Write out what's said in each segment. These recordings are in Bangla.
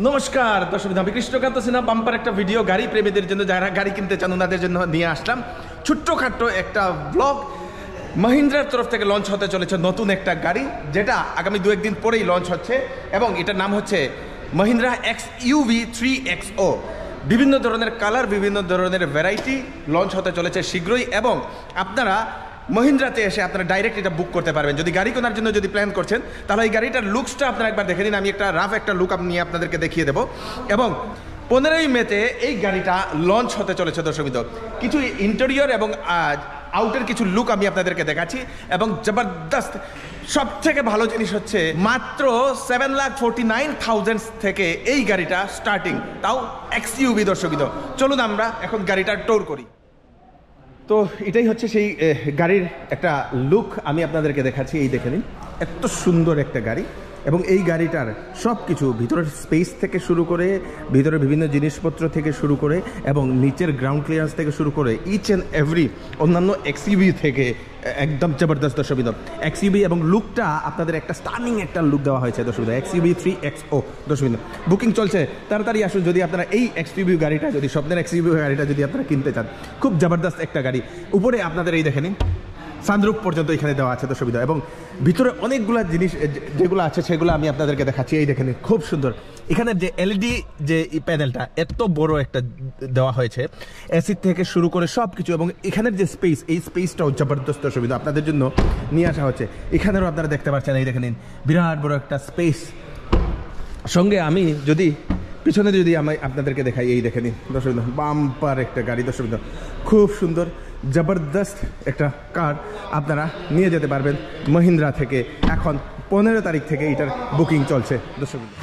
নমস্কার দর্শক, আমি কৃষ্ণকান্ত সিনহা। বাম্পার একটা ভিডিও গাড়ি প্রেমীদের জন্য, যারা গাড়ি কিনতে চান ওনাদের জন্য নিয়ে আসলাম ছোট্টখাট্ট একটা ব্লগ। মহিন্দ্রার তরফ থেকে লঞ্চ হতে চলেছে নতুন একটা গাড়ি, যেটা আগামী 2-1 দিন পরেই লঞ্চ হচ্ছে এবং এটার নাম হচ্ছে মহিন্দ্রা XUV 3XO। বিভিন্ন ধরনের কালার, বিভিন্ন ধরনের ভ্যারাইটি লঞ্চ হতে চলেছে শীঘ্রই এবং আপনারা মহিন্দ্রাতে এসে আপনারা ডাইরেক্ট এটা বুক করতে পারবেন। যদি গাড়ি কেনার জন্য যদি প্ল্যান করছেন তাহলে এই গাড়িটার লুকসটা আপনারা একবার দেখে নিন। আমি একটা রাফ একটা লুক নিয়ে আপনাদেরকে দেখিয়ে দেবো এবং 15ই মেতে এই গাড়িটা লঞ্চ হতে চলেছে দর্শকবৃন্দ। কিছু ইন্টেরিয়র এবং আউটের কিছু লুক আমি আপনাদেরকে দেখাচ্ছি এবং জবরদস্ত। সব থেকে ভালো জিনিস হচ্ছে মাত্র 7,49,000 থেকে এই গাড়িটা স্টার্টিং, তাও XUV দর্শকবৃন্দ। চলুন আমরা এখন গাড়িটার ট্যুর করি। তো এটাই হচ্ছে সেই গাড়ির একটা লুক আমি আপনাদেরকে দেখাচ্ছি। এই দেখে নিন, এত সুন্দর একটা গাড়ি এবং এই গাড়িটার সব কিছু ভিতরের স্পেস থেকে শুরু করে, ভিতরে বিভিন্ন জিনিসপত্র থেকে শুরু করে এবং নিচের গ্রাউন্ড ক্লিয়ারেন্স থেকে শুরু করে ইচ অ্যান্ড এভরি অন্যান্য XUV থেকে একদম জবরদস্ত দর্শকবৃন্দ। XUV এবং লুকটা আপনাদের একটা স্টার্নিং একটা লুক দেওয়া হয়েছে দর্শকবৃন্দ। XUV 3XO দর্শকবৃন্দ, বুকিং চলছে, তাড়াতাড়ি আসুন যদি আপনারা এই XUV গাড়িটা, যদি স্বপ্নের XUV গাড়িটা যদি আপনারা কিনতে চান। খুব জবরদস্ত একটা গাড়ি। উপরে আপনাদের এই দেখে নিন, সানরুফ পর্যন্ত এখানে দেওয়া আছে দর্শকবৃন্দ এবং ভিতরে অনেকগুলো জিনিস যেগুলো আছে সেগুলো আমি আপনাদেরকে দেখাচ্ছি। এই দেখেন, খুব সুন্দর। এখানে যে LED যে প্যানেলটা এত বড় একটা দেওয়া হয়েছে, এসি থেকে শুরু করে সব কিছু এবং এখানের যে স্পেস, এই স্পেসটাও জবরদস্ত দর্শকবৃন্দ আপনাদের জন্য নিয়ে আসা হচ্ছে। এখানেও আপনারা দেখতে পাচ্ছেন, এই দেখে নিন, বিরাট বড় একটা স্পেস। সঙ্গে আমি যদি পিছনে যদি আমি আপনাদেরকে দেখাই, এই দেখে নিন দর্শকবৃন্দ, বাম্পার একটা গাড়ি দর্শকবৃন্দ, খুব সুন্দর জবরদস্ত একটা কার আপনারা নিয়ে যেতে পারবেন মহিন্দ্রা থেকে। এখন 15 তারিখ থেকে এটার বুকিং চলছে দর্শকবৃন্দ।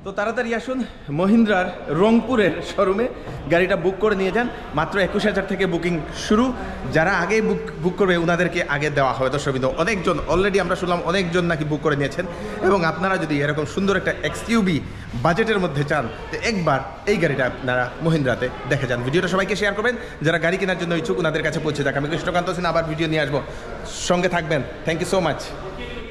তো তাড়াতাড়ি আসুন মহিন্দ্রার রংপুরের শোরুমে, গাড়িটা বুক করে নিয়ে যান। মাত্র 21,000 থেকে বুকিং শুরু। যারা আগে বুক করবে ওনাদেরকে আগে দেওয়া হবে দর্শকবৃন্দ। অনেকজন অলরেডি আমরা শুনলাম অনেকজন নাকি বুক করে নিয়েছেন এবং আপনারা যদি এরকম সুন্দর একটা XUV বাজেটের মধ্যে চান তো একবার এই গাড়িটা আপনারা মহিন্দ্রাতে দেখে যান। ভিডিওটা সবাইকে শেয়ার করবেন, যারা গাড়ি কেনার জন্য ইচ্ছুক ওনাদের কাছে পৌঁছে যাক। আমি কৃষ্ণকান্ত সিনহা আবার ভিডিও নিয়ে আসবো, সঙ্গে থাকবেন। Thank you so much.